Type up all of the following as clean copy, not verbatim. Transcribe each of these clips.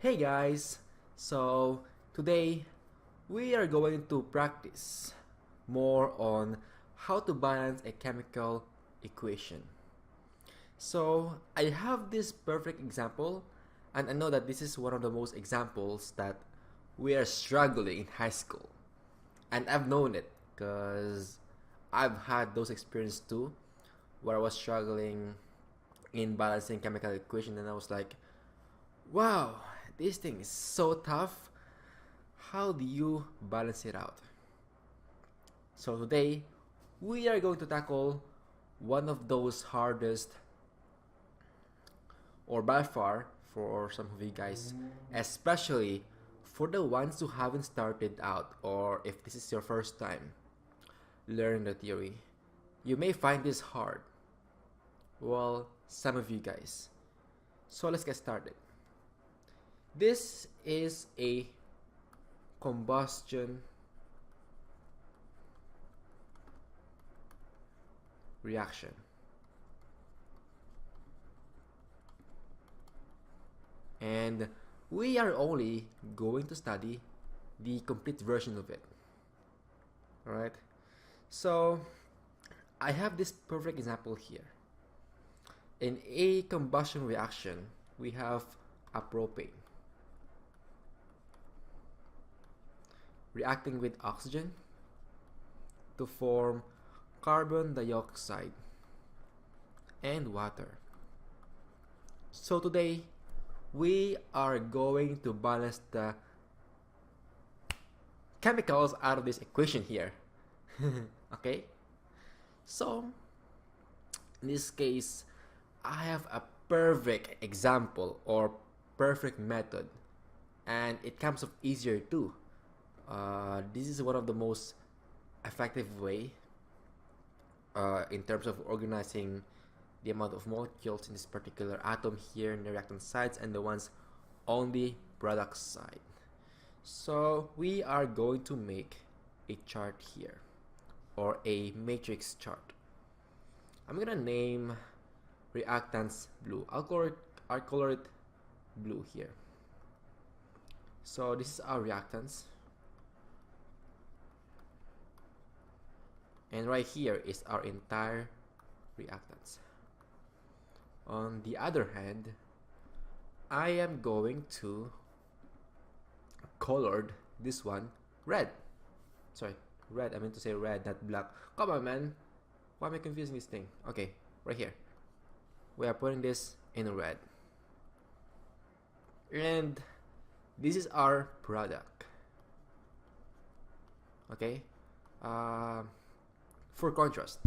Hey guys! So today we are going to practice more on how to balance a chemical equation. So I have this perfect example, and I know that this is one of the most examples that we are struggling in high school. And I've known it because I've had those experiences too, where I was struggling in balancing chemical equation, and I was like, wow, this thing is so tough. How do you balance it out? So today, we are going to tackle one of those hardest, or by far, for some of you guys, especially for the ones who haven't started out, or if this is your first time learning the theory. You may find this hard. Well, some of you guys. So let's get started. This is a combustion reaction. And we are only going to study the complete version of it. Alright? So, I have this perfect example here. In a combustion reaction, we have a propane reacting with oxygen to form carbon dioxide and water. So today, we are going to balance the chemicals out of this equation here. Okay? So, in this case, I have a perfect example or perfect method, and it comes up easier too. This is one of the most effective way in terms of organizing the amount of molecules in this particular atom here in the reactant sides and the ones on the product side. So we are going to make a chart here, or a matrix chart. I'm gonna name reactants blue. I'll color it blue here. So this is our reactants, and right here is our entire reactants. On the other hand, I am going to color this one red. Sorry, red. I meant to say red, not black. Come on, man. Why am I confusing this thing? Okay, right here. We are putting this in red. And this is our product. Okay? For contrast,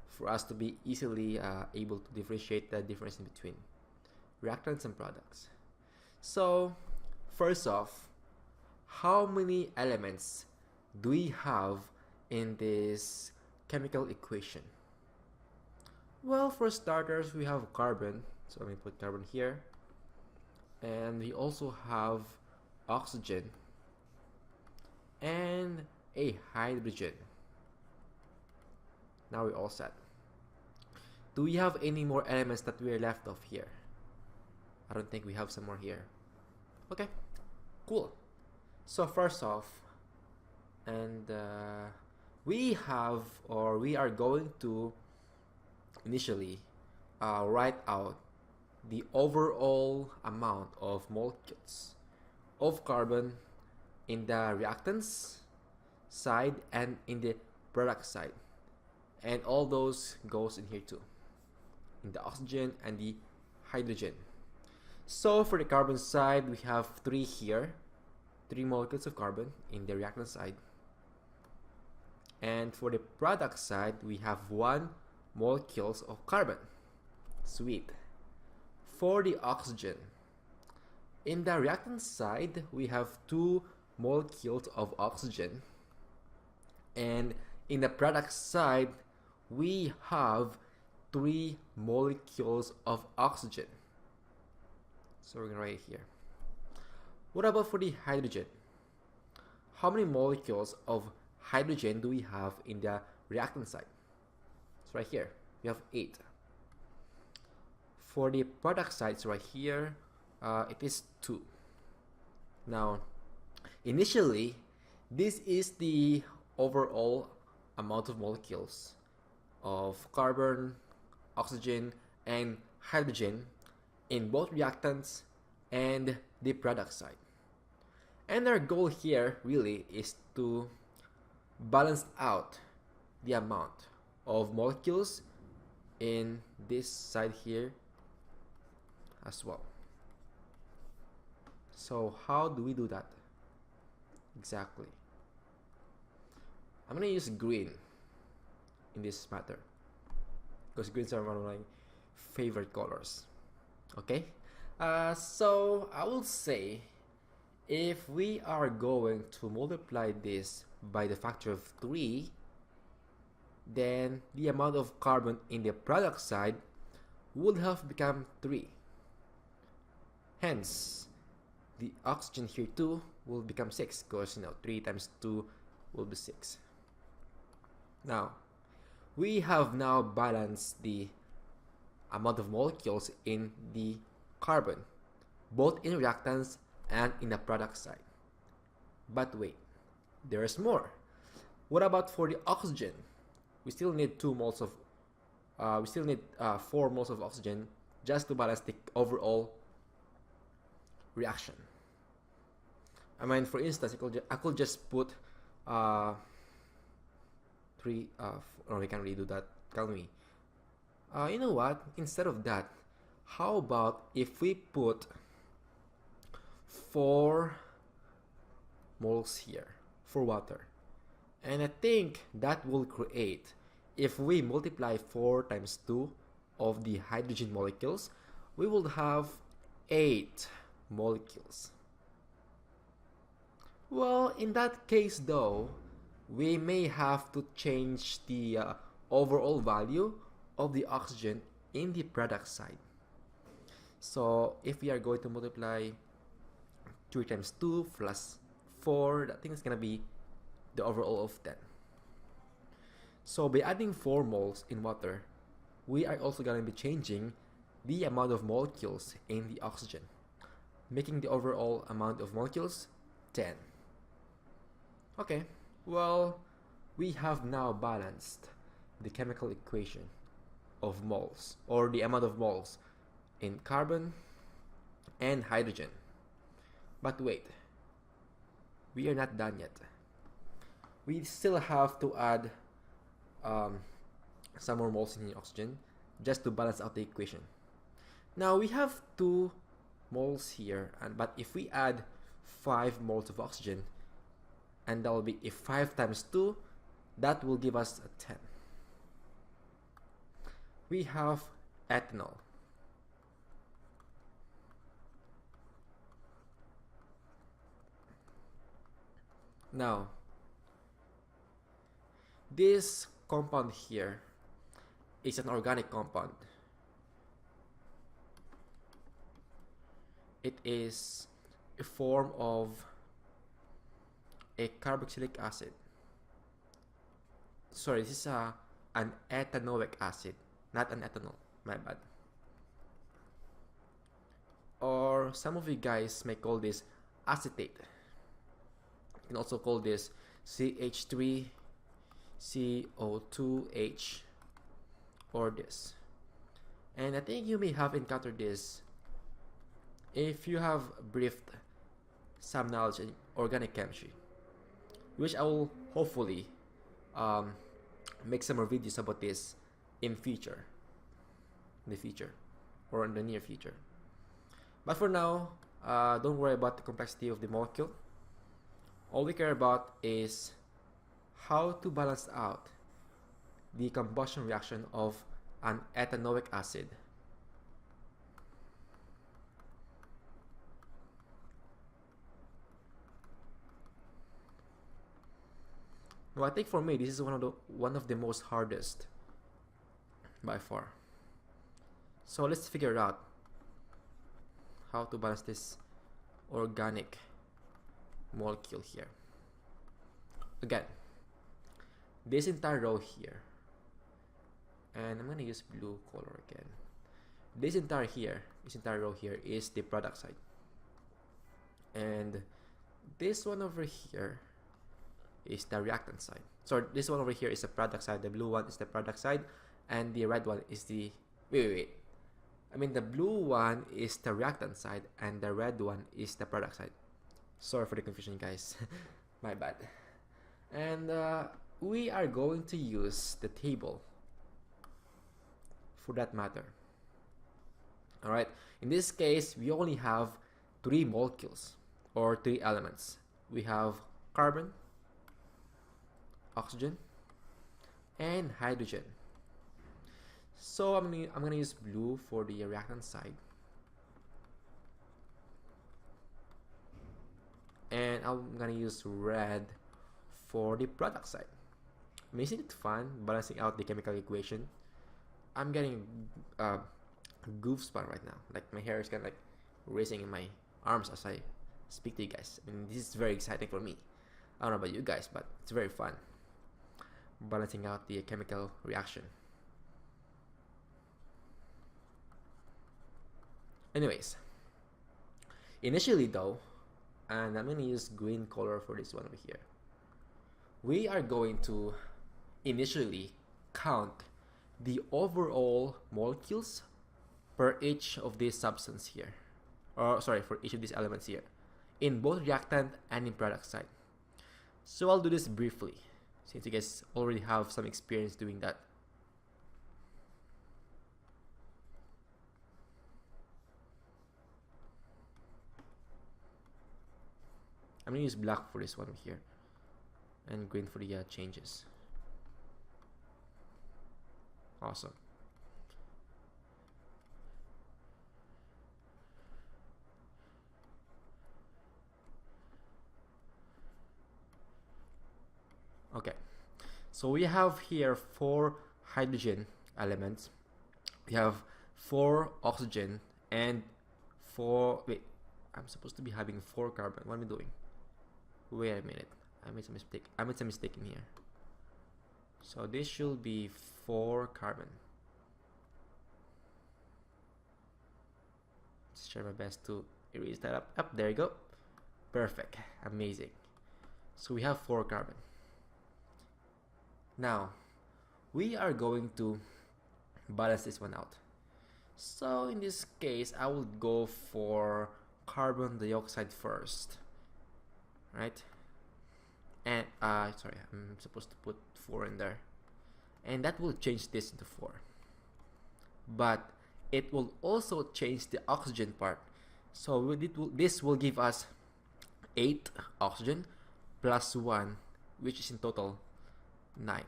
for us to be easily able to differentiate the difference in between reactants and products. So, first off, how many elements do we have in this chemical equation? Well, for starters, we have carbon. So let me put carbon here. And we also have oxygen and a hydrogen. Now we're all set. Do we have any more elements that we are left off here? I don't think we have some more here. Okay, cool. So first off, and we are going to initially write out the overall amount of molecules of carbon in the reactants side and in the product side, and all those goes in here too, in the oxygen and the hydrogen. So for the carbon side, we have 3 here, 3 molecules of carbon in the reactant side, and for the product side, we have 1 molecules of carbon. Sweet. For the oxygen, in the reactant side, we have 2 molecules of oxygen, and in the product side, we have 3 molecules of oxygen. So we're gonna write it here. What about for the hydrogen? How many molecules of hydrogen do we have in the reactant side? It's right here. We have 8. For the product side, it's right here. it is 2. Now, initially, this is the overall amount of molecules of carbon, oxygen, and hydrogen in both reactants and the product side. And our goal here really is to balance out the amount of molecules in this side here as well. So how do we do that exactly? I'm gonna use green in this matter because greens are one of my favorite colors. Okay, so I will say if we are going to multiply this by the factor of 3, then the amount of carbon in the product side would have become 3. Hence, the oxygen here too will become 6 because 3 times 2 will be 6. Now, we have now balanced the amount of molecules in the carbon, both in reactants and in the product side. But wait, there is more. What about for the oxygen? We still need 4 moles of oxygen just to balance the overall reaction. I mean, for instance, I could just put 3, or we can't really do that, can we? You know what? Instead of that, how about if we put 4 moles here for water? And I think that will create, if we multiply 4 times 2 of the hydrogen molecules, we will have 8 molecules. Well, in that case though, we may have to change the overall value of the oxygen in the product side. So if we are going to multiply 3 times 2 plus 4, that thing is going to be the overall of 10. So by adding 4 moles in water, we are also going to be changing the amount of molecules in the oxygen, making the overall amount of molecules 10. Okay, well, we have now balanced the chemical equation of moles, or the amount of moles in carbon and hydrogen. But wait, we are not done yet. We still have to add some more moles in the oxygen just to balance out the equation. Now we have 2 moles here, but if we add 5 moles of oxygen, and that will be, if 5 times 2, that will give us a 10. We have ethanol. Now, this compound here is an organic compound. It is a form of a carboxylic acid. Sorry, this is an ethanoic acid, not an ethanol, my bad. Or some of you guys may call this acetate. You can also call this CH3CO2H, or this. And I think you may have encountered this if you have briefed some knowledge in organic chemistry, which I will hopefully make some more videos about this in the future, or in the near future. But for now, don't worry about the complexity of the molecule. All we care about is how to balance out the combustion reaction of an ethanoic acid. Now, I think for me, this is one of the most hardest by far. So let's figure out how to balance this organic molecule here. Again, this entire row here, and I'm gonna use blue color again. this entire row here is the product side, and this one over here is the reactant side. So this one over here is the product side, the blue one is the product side, and the red one is the wait. I mean, the blue one is the reactant side and the red one is the product side. Sorry for the confusion, guys. My bad. And we are going to use the table for that matter. Alright, in this case, we only have 3 molecules or 3 elements. We have carbon, oxygen, and hydrogen. So I'm gonna use blue for the reactant side, and I'm gonna use red for the product side. Isn't it fun balancing out the chemical equation? I'm getting goosebumps right now. Like my hair is kind of like racing in my arms as I speak to you guys. I mean, this is very exciting for me. I don't know about you guys, but it's very fun balancing out the chemical reaction. Anyways, initially though, and I'm going to use green color for this one over here, we are going to initially count the overall molecules per each of these substance here, or sorry, for each of these elements here, in both reactant and in product side. So I'll do this briefly, since you guys already have some experience doing that. I'm going to use black for this one over here and green for the changes. Awesome. Okay, so we have here 4 hydrogen elements, we have 4 oxygen, and 4, wait, I'm supposed to be having 4 carbon. What am I doing? Wait a minute, I made some mistake in here. So this should be 4 carbon. Let's try my best to erase that up. There you go. Perfect. Amazing. So we have 4 carbon. Now we are going to balance this one out. So in this case, I will go for carbon dioxide first, right? And sorry, I'm supposed to put 4 in there, and that will change this into 4, but it will also change the oxygen part. So this will give us 8 oxygen plus 1, which is in total 9.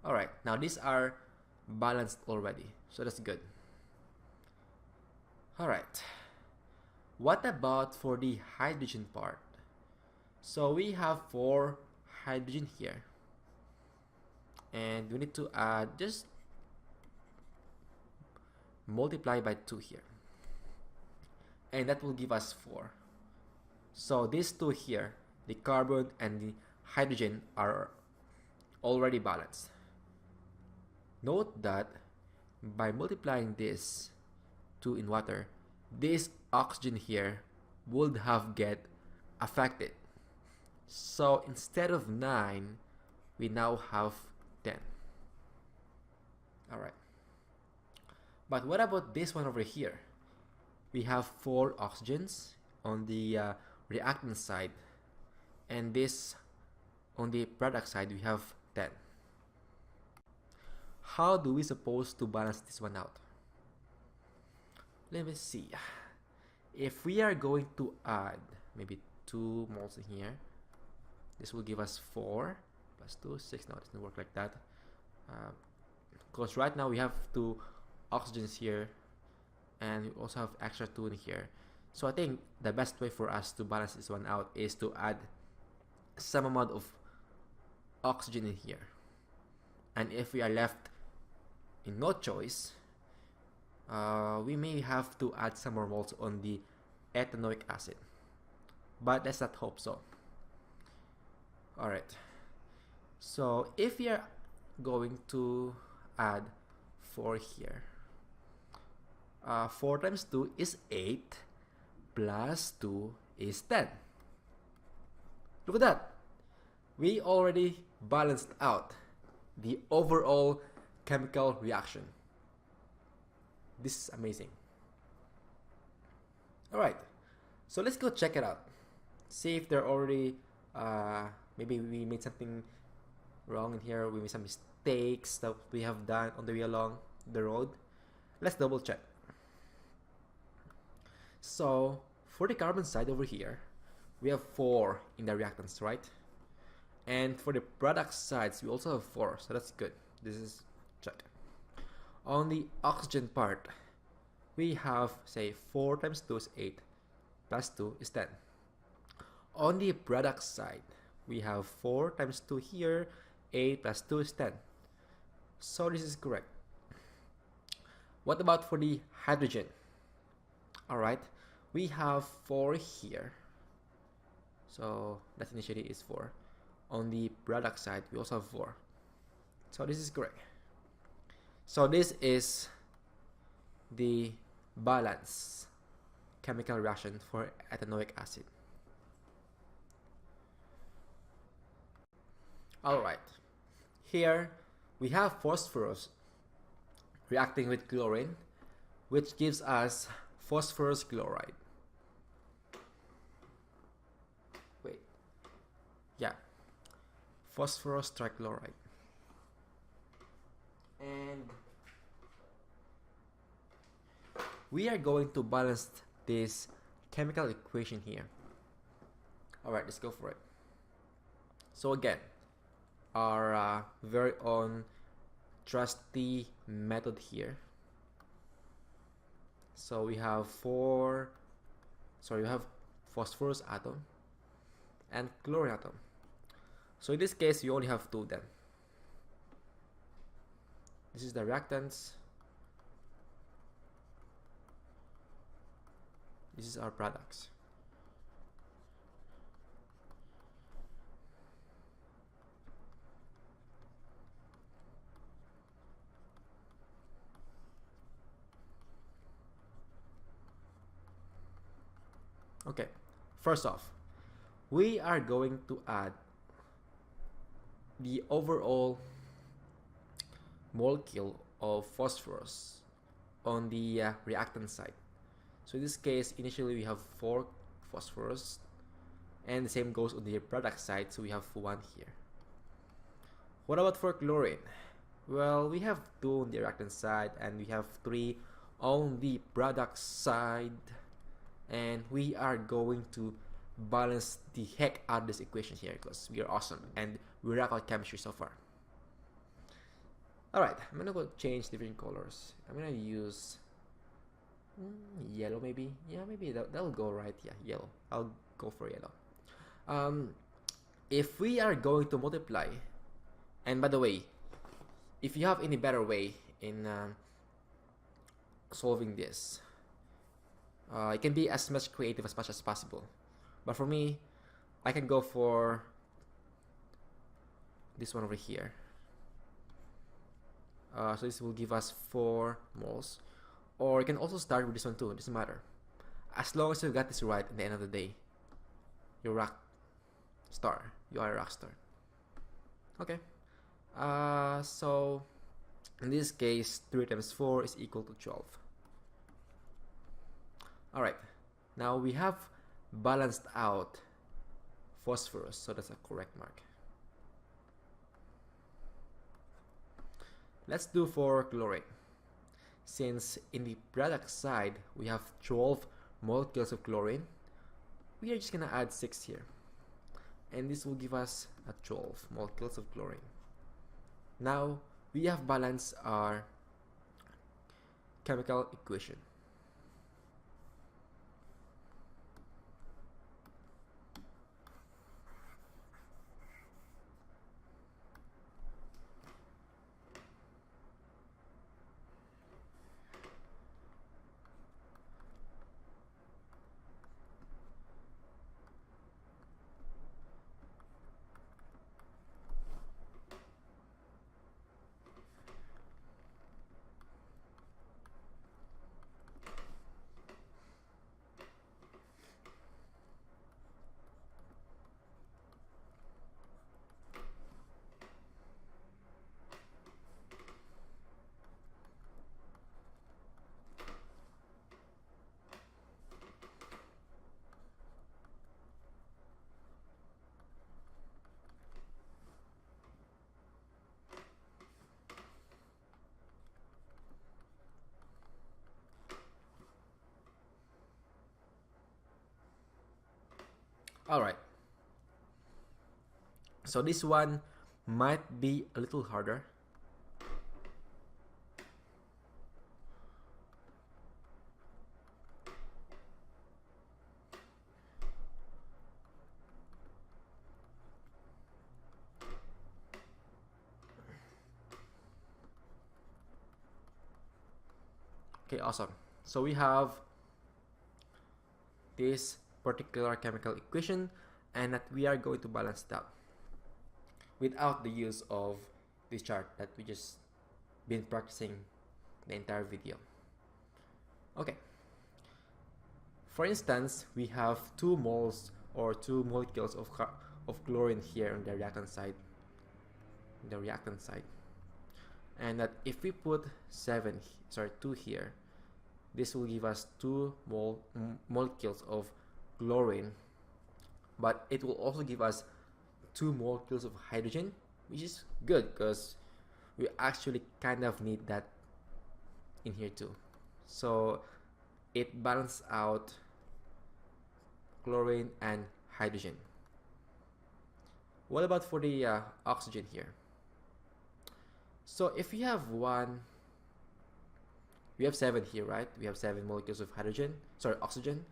Alright, now these are balanced already, so that's good. Alright, what about for the hydrogen part? So we have 4 hydrogen here, and we need to add, just multiply by 2 here, and that will give us 4. So these 2 here, the carbon and the hydrogen, are already balanced. Note that by multiplying this 2 in water, this oxygen here would have get affected. So instead of 9, we now have 10. Alright. But what about this one over here? We have 4 oxygens on the reactant side, and this on the product side we have 10. How do we suppose to balance this one out? Let me see. If we are going to add maybe 2 moles in here, this will give us 4 plus 2, 6. No, it doesn't work like that, because right now we have 2 oxygens here, and we also have extra 2 in here. So I think the best way for us to balance this one out is to add some amount of oxygen in here, and if we are left in no choice, we may have to add some more moles on the ethanoic acid, but let's not hope so. Alright, so if we are going to add 4 here, 4 times 2 is 8 plus 2 is 10. Look at that. We already balanced out the overall chemical reaction. This is amazing. Alright, so let's go check it out. See if they're already, maybe we made something wrong in here. We made some mistakes that we have done on the way along the road. Let's double check. So for the carbon side over here, we have 4 in the reactants, right? And for the product sides, we also have 4, so that's good. This is check. On the oxygen part, we have, say, 4 times 2 is 8, plus 2 is 10. On the product side, we have 4 times 2 here, 8 plus 2 is 10. So this is correct. What about for the hydrogen? Alright, we have 4 here. So that initially is 4. On the product side, we also have 4. So this is correct. So this is the balance chemical reaction for ethanoic acid. Alright, here we have phosphorus reacting with chlorine, which gives us phosphorus chloride. Wait, yeah, phosphorus trichloride. And we are going to balance this chemical equation here. Alright, let's go for it. So again, our very own trusty method here. So we have we have phosphorus atom and chlorine atom. So in this case, you only have 2 then. This is the reactants. This is our products. Okay, first off, we are going to add the overall molecule of phosphorus on the reactant side. So in this case, initially we have 4 phosphorus, and the same goes on the product side, so we have 1 here. What about for chlorine? Well, we have 2 on the reactant side, and we have 3 on the product side, and we are going to balance the heck out of this equation here because we are awesome and we rock out chemistry so far. Alright, I'm gonna go change different colors. I'm gonna use yellow maybe. Yeah, maybe that'll go right. Yeah, yellow. I'll go for yellow. If we are going to multiply, and by the way, if you have any better way in solving this, it can be as much creative as much as possible. But for me, I can go for this one over here. So this will give us 4 moles. Or you can also start with this one too, it doesn't matter. As long as you got this right at the end of the day, you're a rock star. You are a rock star. Okay. So in this case, 3 times 4 is equal to 12. Alright, now we have balanced out phosphorus, so that's a correct mark. Let's do for chlorine. Since in the product side we have 12 molecules of chlorine, we are just gonna add 6 here, and this will give us a 12 molecules of chlorine. Now we have balanced our chemical equation. All right. So this one might be a little harder. Okay, awesome. So we have this particular chemical equation, and that we are going to balance it out without the use of this chart that we just been practicing the entire video. Okay. For instance, we have 2 moles or 2 molecules of chlorine here on the reactant side. And that if we put 2 here, this will give us 2 molecules of chlorine, but it will also give us 2 molecules of hydrogen, which is good because we actually kind of need that in here too. So it balances out chlorine and hydrogen. What about for the oxygen here? So if we have we have 7 here, right? We have 7 molecules of oxygen,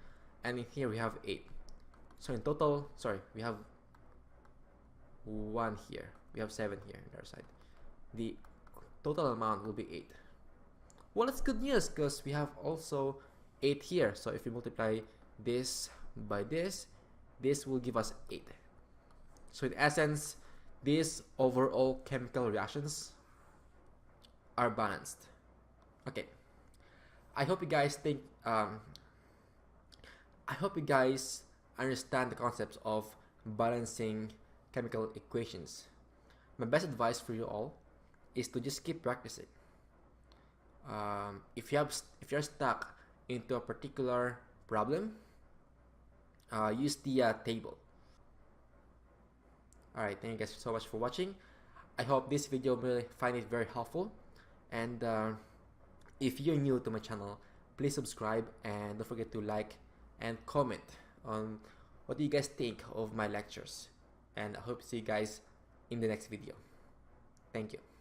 and in here we have 8. So in total, we have 1 here. We have 7 here on the other side. The total amount will be 8. Well, that's good news because we have also 8 here. So if we multiply this by this will give us 8. So in essence, these overall chemical reactions are balanced. Okay. I hope you guys understand the concepts of balancing chemical equations. My best advice for you all is to just keep practicing. If you're stuck into a particular problem, use the table. Alright, thank you guys so much for watching. I hope this video will find it very helpful, and if you're new to my channel, please subscribe and don't forget to like and comment on what do you guys think of my lectures, and I hope to see you guys in the next video. Thank you.